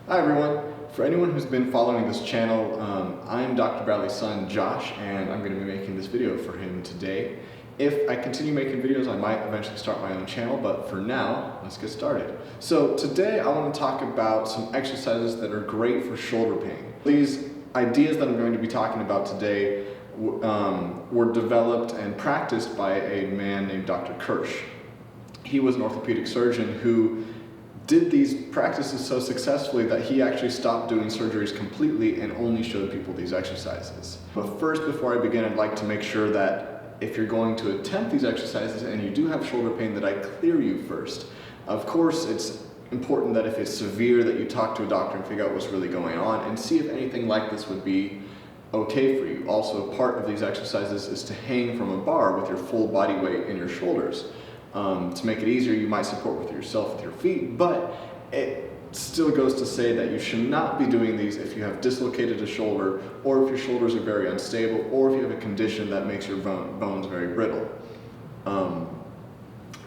Hi everyone. For anyone who's been following this channel, I'm Dr. Bradley's son, Josh, and I'm going to be making this video for him today. If I continue making videos, I might eventually start my own channel, but for now, let's get started. So today I want to talk about some exercises that are great for shoulder pain. These ideas that I'm going to be talking about today were developed and practiced by a man named Dr. Kirsch. He was an orthopedic surgeon who did these practices so successfully that he actually stopped doing surgeries completely and only showed people these exercises. But first, before I begin, I'd like to make sure that if you're going to attempt these exercises and you do have shoulder pain, that I clear you first. Of course, it's important that if it's severe that you talk to a doctor and figure out what's really going on and see if anything like this would be okay for you. Also, part of these exercises is to hang from a bar with your full body weight in your shoulders. To make it easier, you might support with yourself with your feet, but it still goes to say that you should not be doing these if you have dislocated a shoulder, or if your shoulders are very unstable, or if you have a condition that makes your bones very brittle.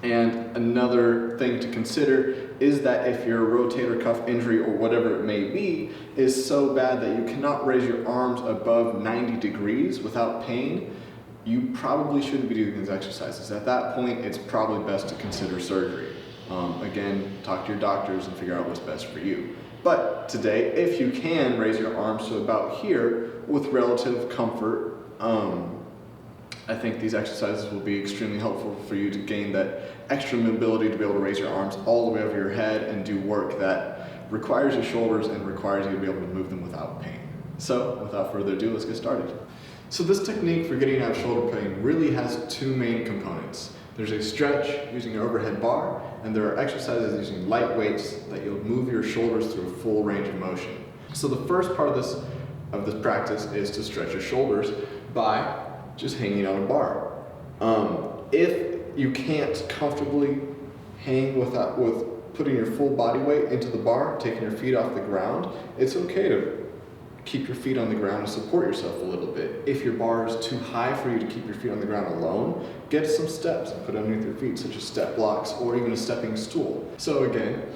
And another thing to consider is that if your rotator cuff injury or whatever it may be is so bad that you cannot raise your arms above 90 degrees without pain, you probably shouldn't be doing these exercises. At that point, it's probably best to consider surgery. Again, talk to your doctors and figure out what's best for you. But today, if you can raise your arms to about here with relative comfort, I think these exercises will be extremely helpful for you to gain that extra mobility to be able to raise your arms all the way over your head and do work that requires your shoulders and requires you to be able to move them without pain. So, without further ado, let's get started. So this technique for getting out of shoulder pain really has two main components. There's a stretch using an overhead bar, and there are exercises using light weights that you'll move your shoulders through a full range of motion. So the first part of this practice is to stretch your shoulders by just hanging on a bar. If you can't comfortably hang with putting your full body weight into the bar, taking your feet off the ground, it's okay to keep your feet on the ground and support yourself a little bit. If your bar is too high for you to keep your feet on the ground alone, get some steps and put underneath your feet, such as step blocks or even a stepping stool. So again,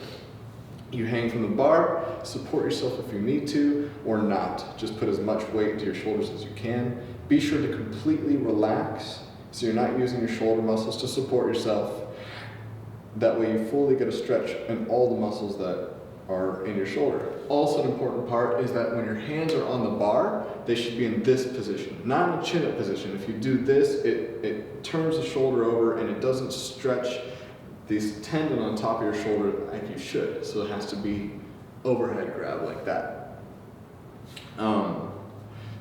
you hang from the bar, support yourself if you need to or not. Just put as much weight into your shoulders as you can. Be sure to completely relax so you're not using your shoulder muscles to support yourself. That way you fully get a stretch in all the muscles that are in your shoulder. Also, an important part is that when your hands are on the bar, they should be in this position, not in a chin-up position. If you do this, it turns the shoulder over and it doesn't stretch this tendon on top of your shoulder like you should. So it has to be overhead grab like that.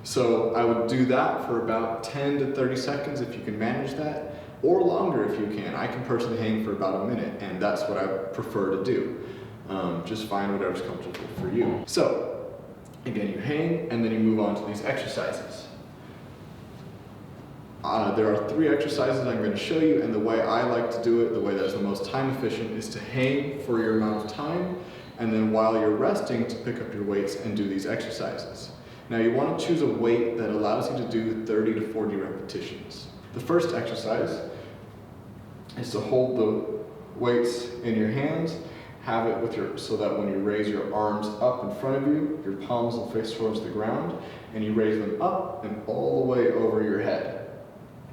So I would do that for about 10 to 30 seconds if you can manage that, or longer if you can. I can personally hang for about a minute, and that's what I prefer to do. Just find whatever's comfortable for you. So, again, you hang and then you move on to these exercises. There are 3 exercises I'm going to show you, and the way I like to do it, the way that's the most time efficient, is to hang for your amount of time, and then while you're resting to pick up your weights and do these exercises. Now you want to choose a weight that allows you to do 30 to 40 repetitions. The first exercise is to hold the weights in your hands. Have it so that when you raise your arms up in front of you, your palms will face towards the ground, and you raise them up and all the way over your head,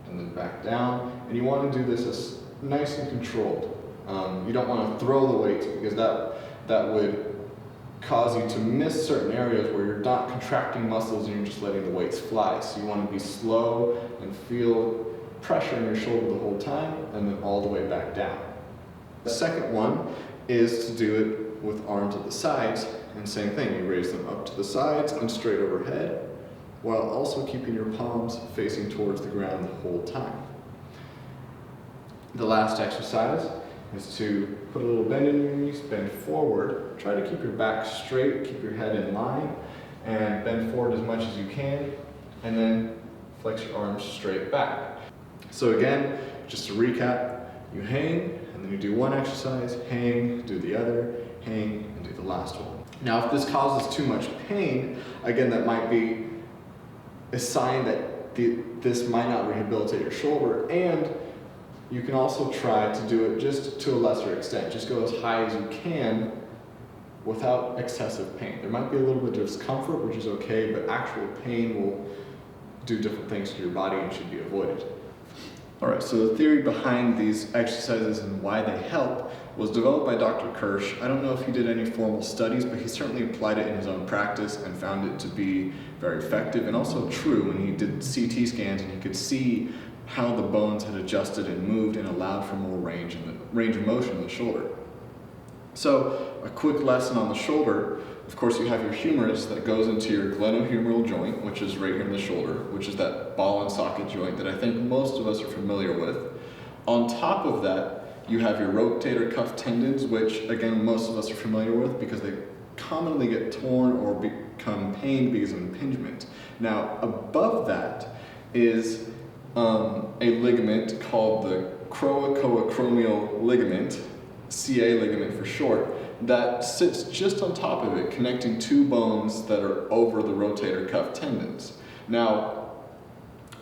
and then back down. And you want to do this as nice and controlled. You don't want to throw the weights because that would cause you to miss certain areas where you're not contracting muscles and you're just letting the weights fly. So you want to be slow and feel pressure in your shoulder the whole time, and then all the way back down. The second one is to do it with arms at the sides, and same thing, you raise them up to the sides and straight overhead, while also keeping your palms facing towards the ground the whole time. The last exercise is to put a little bend in your knees, bend forward, try to keep your back straight, keep your head in line, and bend forward as much as you can, and then flex your arms straight back. So again, just to recap, you hang, and then you do one exercise, hang, do the other, hang, and do the last one. Now, if this causes too much pain, again, that might be a sign that this might not rehabilitate your shoulder, and you can also try to do it just to a lesser extent. Just go as high as you can without excessive pain. There might be a little bit of discomfort, which is okay, but actual pain will do different things to your body and should be avoided. All right, so the theory behind these exercises and why they help was developed by Dr. Kirsch. I don't know if he did any formal studies, but he certainly applied it in his own practice and found it to be very effective and also true when he did CT scans and he could see how the bones had adjusted and moved and allowed for more range of motion in the shoulder. So a quick lesson on the shoulder. Of course, you have your humerus that goes into your glenohumeral joint, which is right here in the shoulder, which is that ball and socket joint that I think most of us are familiar with. On top of that, you have your rotator cuff tendons, which again, most of us are familiar with because they commonly get torn or become pained because of impingement. Now, above that is a ligament called the coracoacromial ligament, CA ligament for short, that sits just on top of it, connecting two bones that are over the rotator cuff tendons. Now,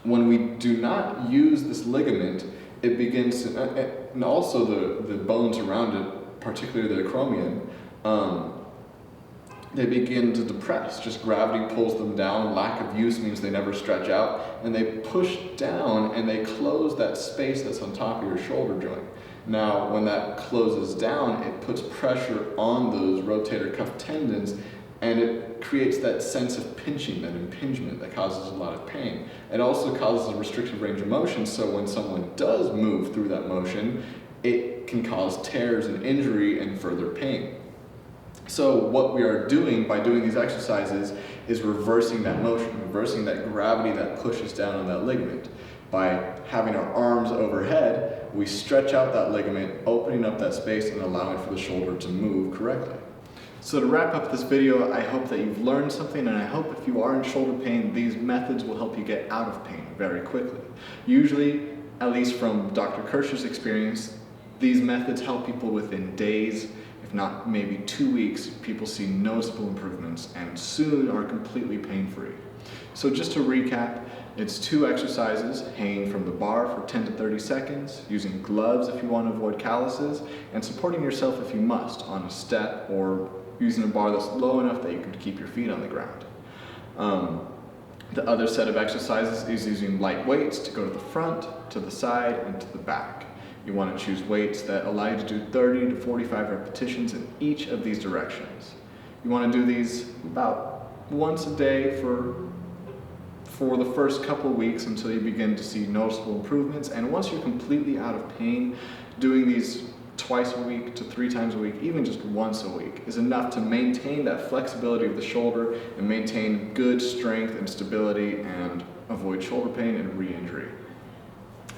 when we do not use this ligament, it begins to, and also the bones around it, particularly the acromion, they begin to depress. Just gravity pulls them down, lack of use means they never stretch out, and they push down and they close that space that's on top of your shoulder joint. Now, when that closes down, it puts pressure on those rotator cuff tendons and it creates that sense of pinching, that impingement that causes a lot of pain. It also causes a restricted range of motion, so when someone does move through that motion, it can cause tears and injury and further pain. So what we are doing by doing these exercises is reversing that motion, reversing that gravity that pushes down on that ligament. By having our arms overhead, we stretch out that ligament, opening up that space and allowing for the shoulder to move correctly. So to wrap up this video, I hope that you've learned something, and I hope if you are in shoulder pain, these methods will help you get out of pain very quickly. Usually, at least from Dr. Kirsch's experience, these methods help people within days, if not maybe 2 weeks. People see noticeable improvements and soon are completely pain-free. So just to recap, it's 2 exercises, hanging from the bar for 10 to 30 seconds, using gloves if you want to avoid calluses, and supporting yourself if you must on a step or using a bar that's low enough that you can keep your feet on the ground. The other set of exercises is using light weights to go to the front, to the side, and to the back. You want to choose weights that allow you to do 30 to 45 repetitions in each of these directions. You want to do these about once a day for the first couple of weeks until you begin to see noticeable improvements. And once you're completely out of pain, doing these twice a week to 3 times a week, even just once a week, is enough to maintain that flexibility of the shoulder and maintain good strength and stability and avoid shoulder pain and re-injury.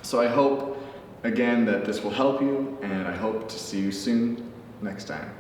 So I hope, again, that this will help you, and I hope to see you soon next time.